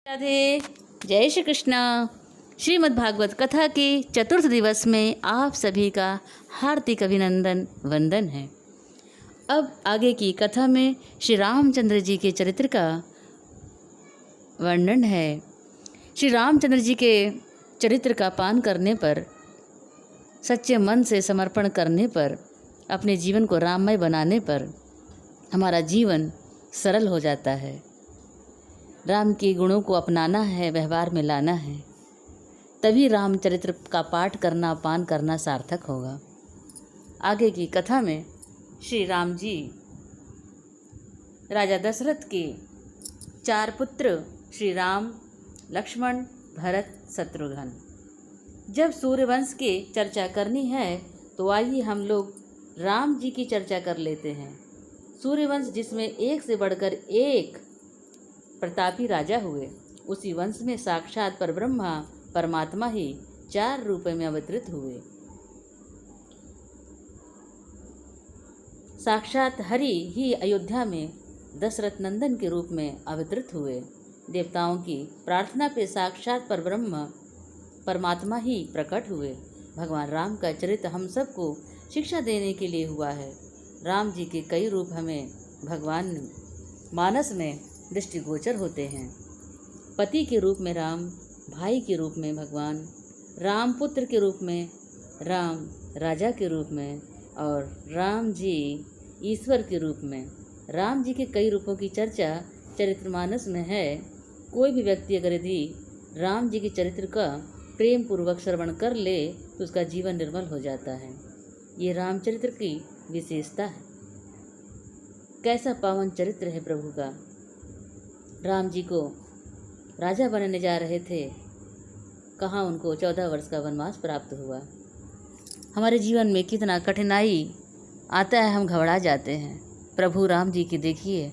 राधे। जय श्री कृष्णा। श्रीमद् भागवत कथा के चतुर्थ दिवस में आप सभी का हार्दिक अभिनंदन वंदन है। अब आगे की कथा में श्री रामचंद्र जी के चरित्र का वर्णन है। श्री रामचंद्र जी के चरित्र का पान करने पर, सच्चे मन से समर्पण करने पर, अपने जीवन को राममय बनाने पर हमारा जीवन सरल हो जाता है। राम के गुणों को अपनाना है, व्यवहार में लाना है, तभी रामचरित्र का पाठ करना, पान करना सार्थक होगा। आगे की कथा में श्री राम जी राजा दशरथ के 4 पुत्र श्री राम, लक्ष्मण, भरत, शत्रुघ्न। जब सूर्यवंश की चर्चा करनी है तो आइए हम लोग राम जी की चर्चा कर लेते हैं। सूर्यवंश जिसमें एक से बढ़कर एक प्रतापी राजा हुए, उसी वंश में साक्षात परब्रह्मा परमात्मा ही 4 रूप में अवतरित हुए। साक्षात हरि ही अयोध्या में दशरथ नंदन के रूप में अवतरित हुए। देवताओं की प्रार्थना पे साक्षात परब्रह्म परमात्मा ही प्रकट हुए। भगवान राम का चरित्र हम सबको शिक्षा देने के लिए हुआ है। राम जी के कई रूप हमें भगवान मानस में दृष्टिगोचर होते हैं। पति के रूप में राम, भाई के रूप में भगवान राम, पुत्र के रूप में राम, राजा के रूप में, और राम जी ईश्वर के रूप में। राम जी के कई रूपों की चर्चा चरित्रमानस में है। कोई भी व्यक्ति अगर यदि राम जी के चरित्र का प्रेम पूर्वक श्रवण कर ले तो उसका जीवन निर्मल हो जाता है। ये रामचरित्र की विशेषता है। कैसा पावन चरित्र है प्रभु का। राम जी को राजा बनने जा रहे थे, कहाँ उनको 14 वर्ष का वनवास प्राप्त हुआ। हमारे जीवन में कितना कठिनाई आता है, हम घबरा जाते हैं। प्रभु राम जी की देखिए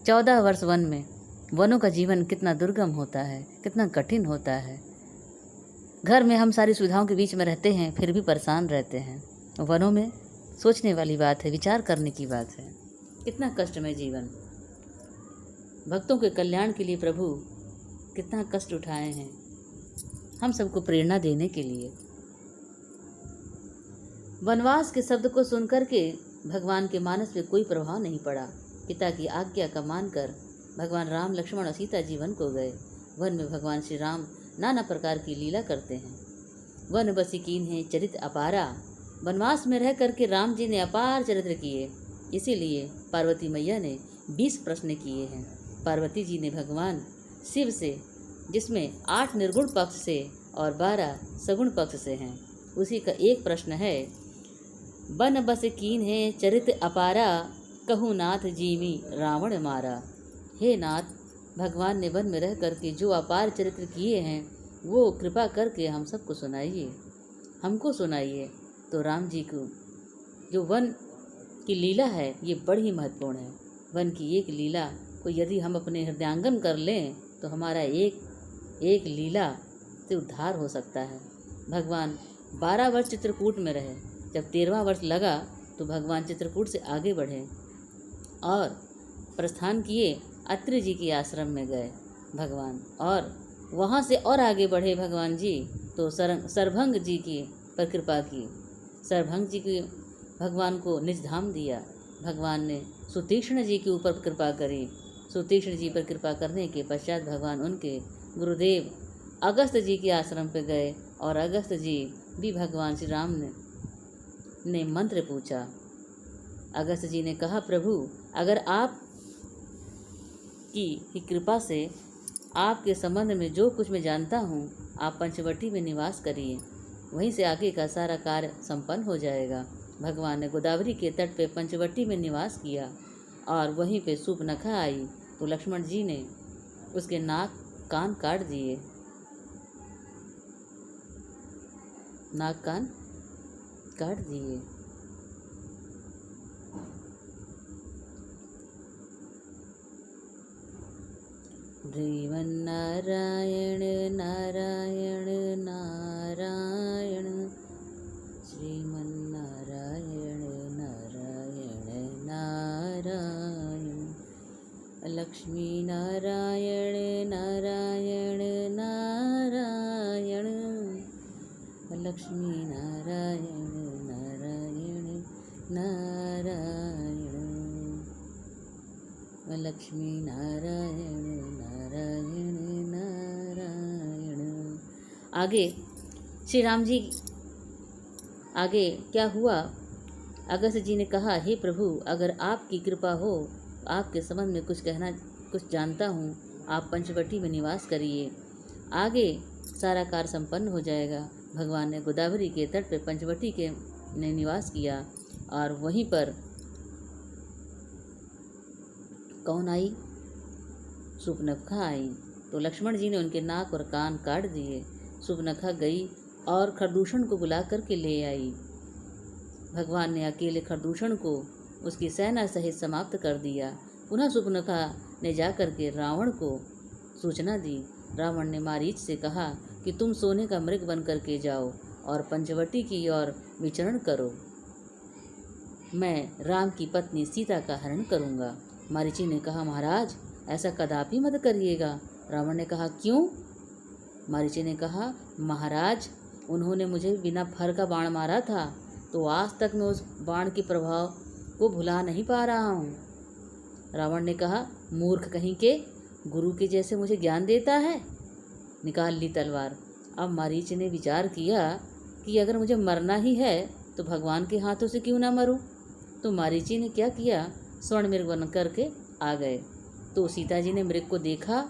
14 वर्ष वन में। वनों का जीवन कितना दुर्गम होता है, कितना कठिन होता है। घर में हम सारी सुविधाओं के बीच में रहते हैं, फिर भी परेशान रहते हैं। वनों में सोचने वाली बात है, विचार करने की बात है। कितना कष्टमय जीवन। भक्तों के कल्याण के लिए प्रभु कितना कष्ट उठाए हैं, हम सबको प्रेरणा देने के लिए। वनवास के शब्द को सुनकर के भगवान के मानस पे कोई प्रभाव नहीं पड़ा। पिता की आज्ञा का मानकर भगवान राम, लक्ष्मण और सीता जी वन को गए। वन में भगवान श्री राम नाना प्रकार की लीला करते हैं। वन बसी कीन्हे चरित अपारा। वनवास में रह करके राम जी ने अपार चरित्र किए। इसीलिए पार्वती मैया ने 20 प्रश्न किए हैं। पार्वती जी ने भगवान शिव से, जिसमें 8 निर्गुण पक्ष से और 12 सगुण पक्ष से हैं, उसी का एक प्रश्न है, बन बस कीन्हे चरित अपारा, कहूँ नाथ जीवी रावण मारा। हे नाथ, भगवान ने वन में रह करके जो अपार चरित्र किए हैं वो कृपा करके हम सबको सुनाइए, हमको सुनाइए। तो राम जी को जो वन की लीला है ये बड़ी महत्वपूर्ण है। वन की एक लीला को यदि हम अपने हृदयांगम कर लें तो हमारा एक लीला से उद्धार हो सकता है। भगवान 12 वर्ष चित्रकूट में रहे। जब 13वां वर्ष लगा तो भगवान चित्रकूट से आगे बढ़े और प्रस्थान किए, अत्रि जी के आश्रम में गए भगवान, और वहाँ से और आगे बढ़े भगवान जी तो सरभंग जी की पर कृपा की। सरभंग जी की भगवान को निज धाम दिया। भगवान ने सुतीक्ष्ण जी के ऊपर कृपा करी। सुतीक्ष्ण जी पर कृपा करने के पश्चात भगवान उनके गुरुदेव अगस्त जी के आश्रम पर गए और अगस्त जी भी भगवान श्री राम ने मंत्र पूछा। अगस्त जी ने कहा, प्रभु अगर आप की कृपा से आपके संबंध में जो कुछ मैं जानता हूँ, आप पंचवटी में निवास करिए, वहीं से आगे का सारा कार्य संपन्न हो जाएगा। भगवान ने गोदावरी के तट पे पंचवटी में निवास किया और वहीं पे सूर्पनखा आई तो लक्ष्मण जी ने उसके नाक कान काट दिए। नाक कान काट दिए। श्रीमन्नारायण नारायण नारायण, श्रीमन्नारायण नारायण नारायण, लक्ष्मी नारायण नारायण नारायण लक्ष्मी नारायण नारायण नारायण लक्ष्मी नारायण नारायण नारायण। आगे श्री राम जी आगे क्या हुआ? अगस्त्य जी ने कहा, हे प्रभु, अगर आपकी कृपा हो, आपके संबंध में कुछ जानता हूँ, आप पंचवटी में निवास करिए, आगे सारा कार्य संपन्न हो जाएगा। भगवान ने गोदावरी के तट पे पंचवटी के ने निवास किया और वहीं पर कौन आई? सुपनखा आई। तो लक्ष्मण जी ने उनके नाक और कान काट दिए। सुपनखा गई और खरदूषण को बुला करके ले आई। भगवान ने अकेले खरदूषण को उसकी सेना सहित समाप्त कर दिया। पुनः सुपनखा ने जाकर के रावण को सूचना दी। रावण ने मारीच से कहा कि तुम सोने का मृग बन करके जाओ और पंचवटी की ओर विचरण करो, मैं राम की पत्नी सीता का हरण करूंगा। मारीची ने कहा, महाराज ऐसा कदापि मत करिएगा। रावण ने कहा, क्यों? मारीची ने कहा, महाराज उन्होंने मुझे बिना फर का बाण मारा था, तो आज तक मैं उस बाण के प्रभाव को भुला नहीं पा रहा हूँ। रावण ने कहा, मूर्ख कहीं के, गुरु के जैसे मुझे ज्ञान देता है, निकाल ली तलवार। अब मारीच ने विचार किया कि अगर मुझे मरना ही है तो भगवान के हाथों से क्यों ना मरूं। तो मारीची ने क्या किया, स्वर्ण मृग बन करके आ गए। तो सीता जी ने मृग को देखा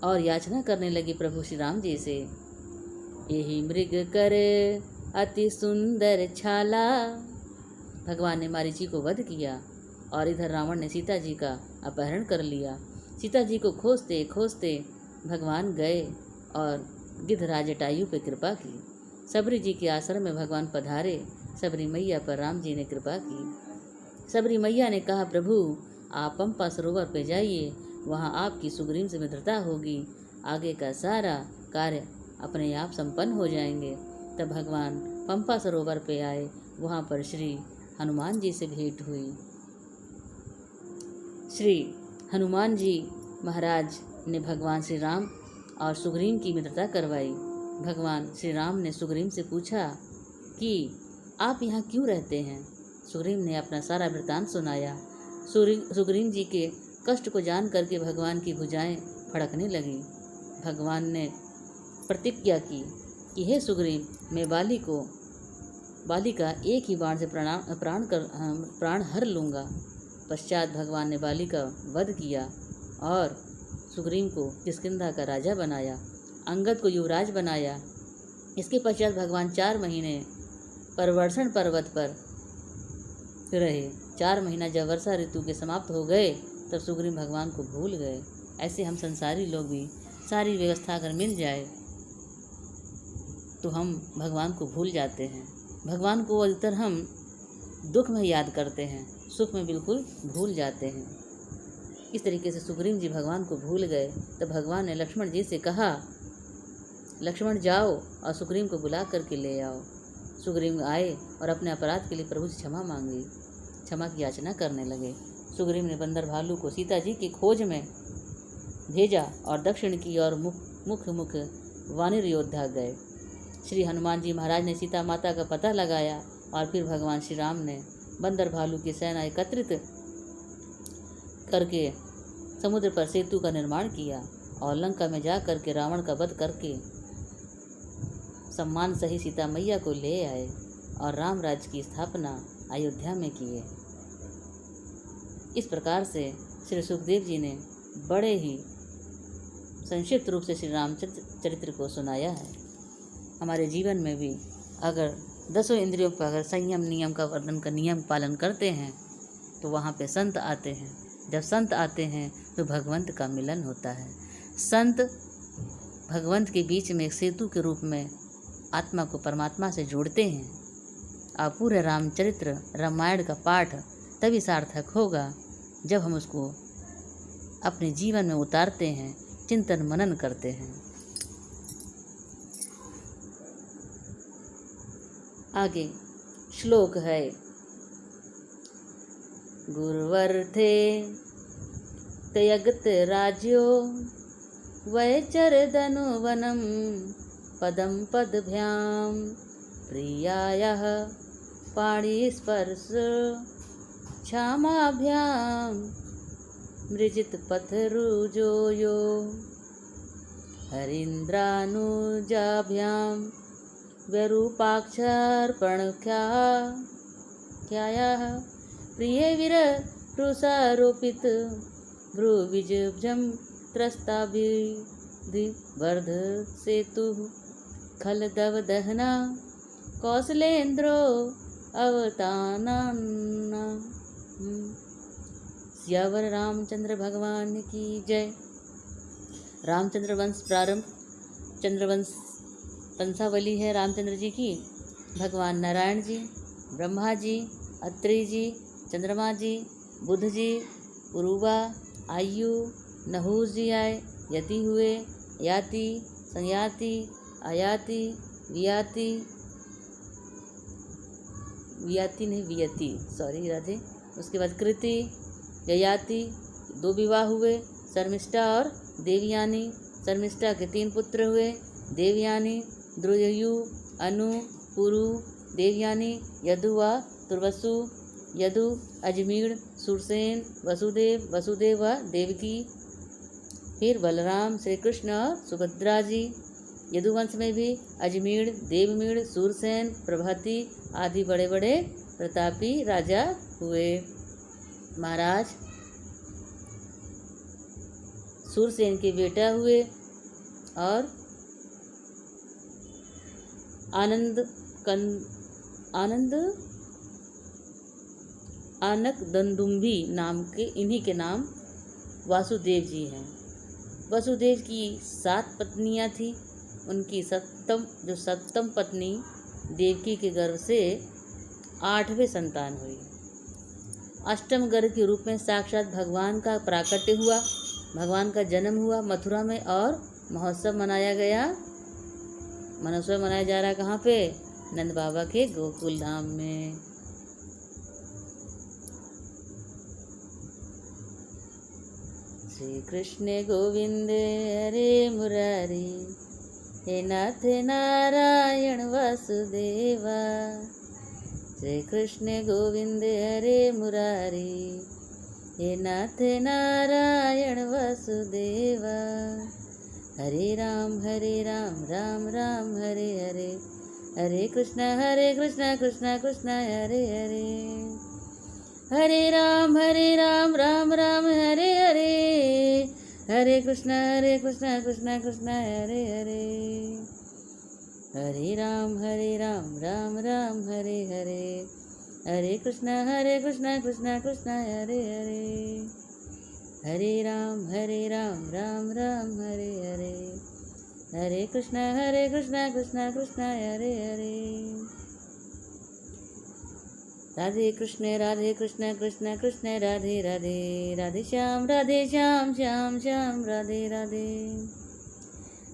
और याचना करने लगी प्रभु श्री राम जी से, यही मृग करे अति सुंदर छाला। भगवान ने मारीची को वध किया और इधर रावण ने सीता जी का अपहरण कर लिया। सीता जी को खोजते खोजते भगवान गए और गिद्धराज जटायु पे कृपा की। सबरी जी के आश्रम में भगवान पधारे। सबरी मैया पर राम जी ने कृपा की। सबरी मैया ने कहा, प्रभु आप पंपा सरोवर पे जाइए, वहाँ आपकी सुग्रीव से मित्रता होगी, आगे का सारा कार्य अपने आप संपन्न हो जाएंगे। तब भगवान पंपा सरोवर पे आए। वहाँ पर श्री हनुमान जी से भेंट हुई। श्री हनुमान जी महाराज ने भगवान श्री राम और सुग्रीव की मित्रता करवाई। भगवान श्री राम ने सुग्रीव से पूछा कि आप यहाँ क्यों रहते हैं। सुग्रीव ने अपना सारा वृत्तांत सुनाया। सुग्रीव जी के कष्ट को जान करके भगवान की भुजाएं फड़कने लगी। भगवान ने प्रतिज्ञा की कि हे सुग्रीव, मैं बाली का एक ही बाण से प्राण हर लूँगा। पश्चात भगवान ने बाली का वध किया और सुग्रीव को किष्किंधा का राजा बनाया, अंगद को युवराज बनाया। इसके पश्चात भगवान 4 महीने परवर्षण पर्वत पर रहे। 4 महीना जब वर्षा ऋतु के समाप्त हो गए तब सुग्रीव भगवान को भूल गए। ऐसे हम संसारी लोग भी सारी व्यवस्था अगर मिल जाए तो हम भगवान को भूल जाते हैं। भगवान को अधिकतर हम दुख में याद करते हैं, सुख में बिल्कुल भूल जाते हैं। इस तरीके से सुग्रीव जी भगवान को भूल गए। तब भगवान ने लक्ष्मण जी से कहा, लक्ष्मण जाओ और सुग्रीव को बुला करके ले आओ। सुग्रीव आए और अपने अपराध के लिए प्रभु से क्षमा मांगी, क्षमा की याचना करने लगे। सुग्रीव ने बंदर भालू को सीता जी की खोज में भेजा और दक्षिण की ओर मुख वानर योद्धा गए। श्री हनुमान जी महाराज ने सीता माता का पता लगाया और फिर भगवान श्री राम ने बंदर भालू की सेना एकत्रित करके समुद्र पर सेतु का निर्माण किया और लंका में जा करके रावण का वध करके सम्मान सही सीता मैया को ले आए और राम राज्य की स्थापना अयोध्या में किए। इस प्रकार से श्री सुखदेव जी ने बड़े ही संक्षिप्त रूप से श्री रामचरित्र चरित्र को सुनाया है। हमारे जीवन में भी अगर 10 इंद्रियों पर अगर संयम नियम का वर्णन का नियम पालन करते हैं तो वहाँ पे संत आते हैं। जब संत आते हैं तो भगवंत का मिलन होता है। संत भगवंत के बीच में एक सेतु के रूप में आत्मा को परमात्मा से जोड़ते हैं। और पूरे रामचरित्र रामायण का पाठ तभी सार्थक होगा जब हम उसको अपने जीवन में उतारते हैं, चिंतन मनन करते हैं। आगे श्लोक है, गुरुवर थे त्यगत राज्यो वैचरदनुवनं पदं पदभ्यां प्रियायाः पाणिस्पर्श क्षामाभ्यां मृजितपथरुजो यो हरीन्द्रानुजाभ्यां व्यरूपाक्षार्पणख्यायाः प्रिये विररुषारोपित भ्रुविजभ्जं त्रस्ताभिवर्धसेतुः खलदवदहना कौसलेन्द्रो अवतानाना। सियावर रामचंद्र भगवान की जय। रामचंद्र वंश प्रारंभ। चंद्रवंश वंशावली है रामचंद्र जी की। भगवान नारायण जी, ब्रह्मा जी, अत्रि जी, चंद्रमा जी, बुध जी, उरुवा, आयु, नहूस जी आए, यति हुए, याति, संयाति, आयाति, वियाति, वियाति नहीं वियति, सॉरी राधे। उसके बाद कृति, ययाति, 2 विवाह हुए, शर्मिष्ठा और देवयानी। शर्मिष्ठा के 3 पुत्र हुए, देवयानी, द्रुयु, अनु, पुरु, देवयानी, यदु व तुर्वसु, यदु, अजमीर, सुरसेन, वसुदेव, वसुदेव व देवकी। फिर बलराम, श्री कृष्ण और सुभद्रा जी। यदुवंश में भी अजमीर, देवमीर, सूरसेन, प्रभाती आदि बड़े बड़े प्रतापी राजा हुए। महाराज सूरसेन के बेटा हुए और आनक दंदुम्भी नाम के, इन्हीं के नाम वासुदेव जी हैं। वसुदेव की 7 पत्नियां थीं। उनकी सप्तम पत्नी देवकी के गर्भ से 8वें संतान हुई। अष्टम गर्भ के रूप में साक्षात भगवान का प्राकट्य हुआ, भगवान का जन्म हुआ मथुरा में और महोत्सव मनाया गया। महोत्सव मनाया जा रहा है कहाँ पे? नंद बाबा के गोकुल धाम में। श्री कृष्ण गोविंद हरे मुरारी, हे नाथ नारायण वासुदेवा। श्री कृष्ण गोविंद हरे मुरारी, हे नाथ नारायण वासुदेवा। हरे राम राम राम हरे हरे, हरे कृष्ण कृष्ण कृष्ण हरे हरे। हरे राम राम राम हरे हरे, हरे कृष्ण कृष्ण कृष्ण हरे हरे। हरे राम राम राम हरे हरे, हरे कृष्ण कृष्ण कृष्ण हरे हरे। हरे राम राम राम हरे हरे, हरे कृष्ण कृष्ण कृष्ण हरे हरे। राधे कृष्ण कृष्ण कृष्ण राधे राधे, राधे श्याम श्याम श्याम राधे राधे।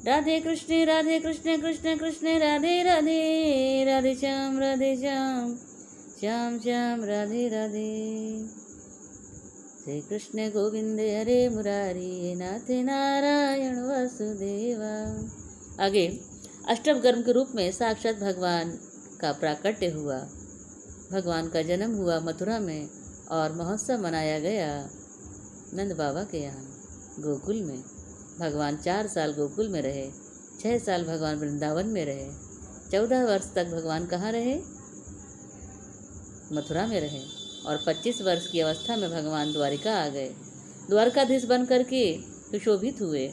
राधे कृष्ण कृष्ण कृष्ण राधे राधे, राधे श्याम श्याम श्याम राधे राधे। श्री कृष्ण गोविंद हरे मुरारी, नाथ नारायण वासुदेवा। आगे अष्टम गर्भ के रूप में साक्षात भगवान का प्राकट्य हुआ, भगवान का जन्म हुआ मथुरा में और महोत्सव मनाया गया नंद बाबा के यहाँ गोकुल में। भगवान 4 साल गोकुल में रहे, 6 साल भगवान वृंदावन में रहे, 14 वर्ष तक भगवान कहाँ रहे? मथुरा में रहे और 25 वर्ष की अवस्था में भगवान द्वारिका आ गए। द्वारकाधीश बन करके सुशोभित हुए।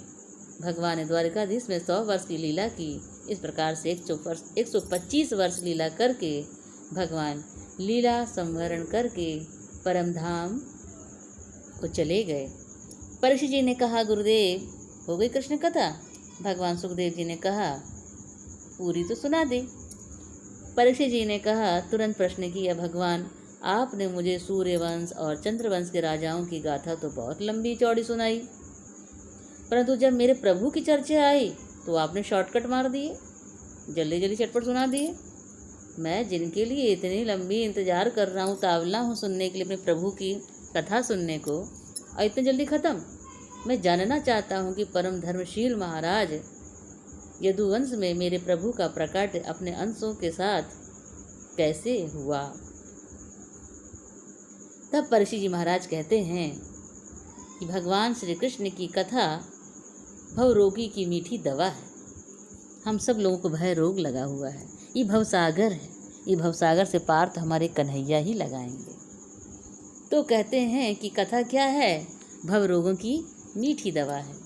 भगवान ने द्वारकाधीश में 100 वर्ष की लीला की। इस प्रकार से 125 वर्ष लीला करके भगवान लीला संवरण करके परम धाम को चले गए। परीक्षित जी ने कहा, गुरुदेव हो गई कृष्ण कथा? भगवान सुखदेव जी ने कहा, पूरी तो सुना दी। परीक्षित जी ने कहा, तुरंत प्रश्न किया, भगवान आपने मुझे सूर्यवंश और चंद्रवंश के राजाओं की गाथा तो बहुत लंबी चौड़ी सुनाई, परंतु जब मेरे प्रभु की चर्चा आई तो आपने शॉर्टकट मार दिए, जल्दी जल्दी चटपट सुना दिए। मैं जिनके लिए इतनी लंबी इंतजार कर रहा हूँ, तावला हूँ सुनने के लिए अपने प्रभु की कथा सुनने को, और इतनी जल्दी ख़त्म। मैं जानना चाहता हूँ कि परम धर्मशील महाराज यदुवंश में मेरे प्रभु का प्रकट अपने अंशों के साथ कैसे हुआ। तब परीक्षित जी महाराज कहते हैं कि भगवान श्री कृष्ण की कथा भव रोगी की मीठी दवा है। हम सब लोगों को भय रोग लगा हुआ है, ये भवसागर है, ये भवसागर से पार तो हमारे कन्हैया ही लगाएंगे। तो कहते हैं कि कथा क्या है, भव रोगों की मीठी दवा है।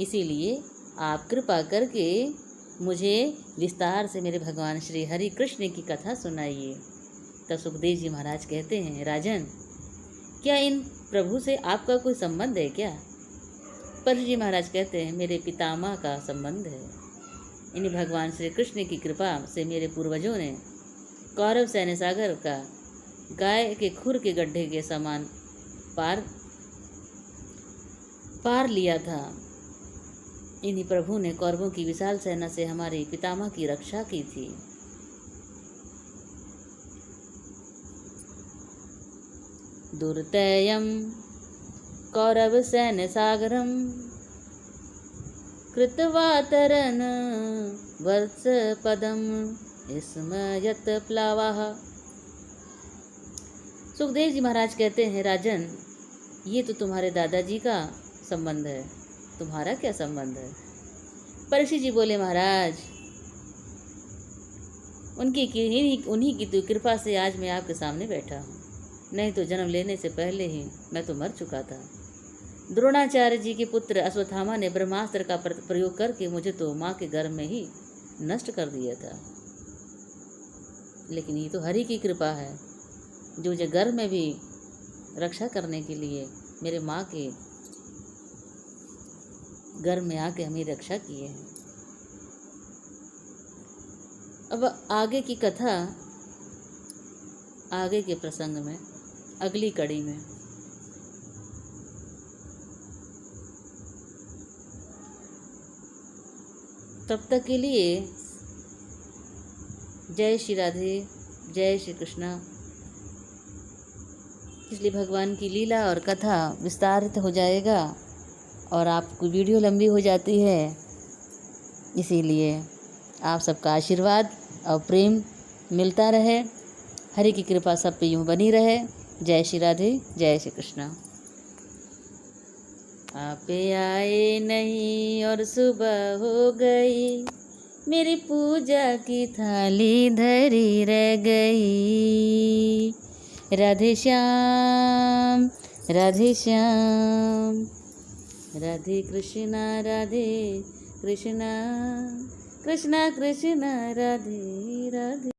इसीलिए आप कृपा करके मुझे विस्तार से मेरे भगवान श्री हरि कृष्ण की कथा सुनाइए। तब सुखदेव जी महाराज कहते हैं, राजन, क्या इन प्रभु से आपका कोई संबंध है क्या। परीक्षित जी महाराज कहते हैं, मेरे पितामह का संबंध है। इन्हीं भगवान श्री कृष्ण की कृपा से मेरे पूर्वजों ने कौरव सैन्य सागर का गाय के खुर के गड्ढे के समान पार लिया था। इन्हीं प्रभु ने कौरवों की विशाल सेना से हमारे पितामह की रक्षा की थी। दुर्तयम कौरव सैन्य सागरम कृत्वा तरन वत्स पदम स्मयत प्लावाः। सुखदेव जी महाराज कहते हैं, राजन, ये तो तुम्हारे दादाजी का संबंध है, तुम्हारा क्या संबंध है। परीक्षित जी बोले, महाराज, उन्हीं की तो कृपा से आज मैं आपके सामने बैठा हूँ, नहीं तो जन्म लेने से पहले ही मैं तो मर चुका था। द्रोणाचार्य जी के पुत्र अश्वत्थामा ने ब्रह्मास्त्र का प्रयोग करके मुझे तो माँ के गर्भ में ही नष्ट कर दिया था। लेकिन ये तो हरि की कृपा है, जो मुझे गर्भ में भी रक्षा करने के लिए मेरे माँ के गर्भ में आके हमें रक्षा किए हैं। अब आगे की कथा आगे के प्रसंग में, अगली कड़ी में। तब तक के लिए जय श्री राधे, जय श्री कृष्णा। इसलिए भगवान की लीला और कथा विस्तारित हो जाएगा और आपकी वीडियो लंबी हो जाती है। इसीलिए आप सबका आशीर्वाद और प्रेम मिलता रहे, हरि की कृपा सब पे यूँ बनी रहे। जय श्री राधे, जय श्री कृष्णा। आप आए नहीं और सुबह हो गई, मेरी पूजा की थाली धरी रह गई। राधे श्याम, राधे श्याम, राधे कृष्णा, राधे कृष्णा, कृष्णा कृष्णा, राधे राधे।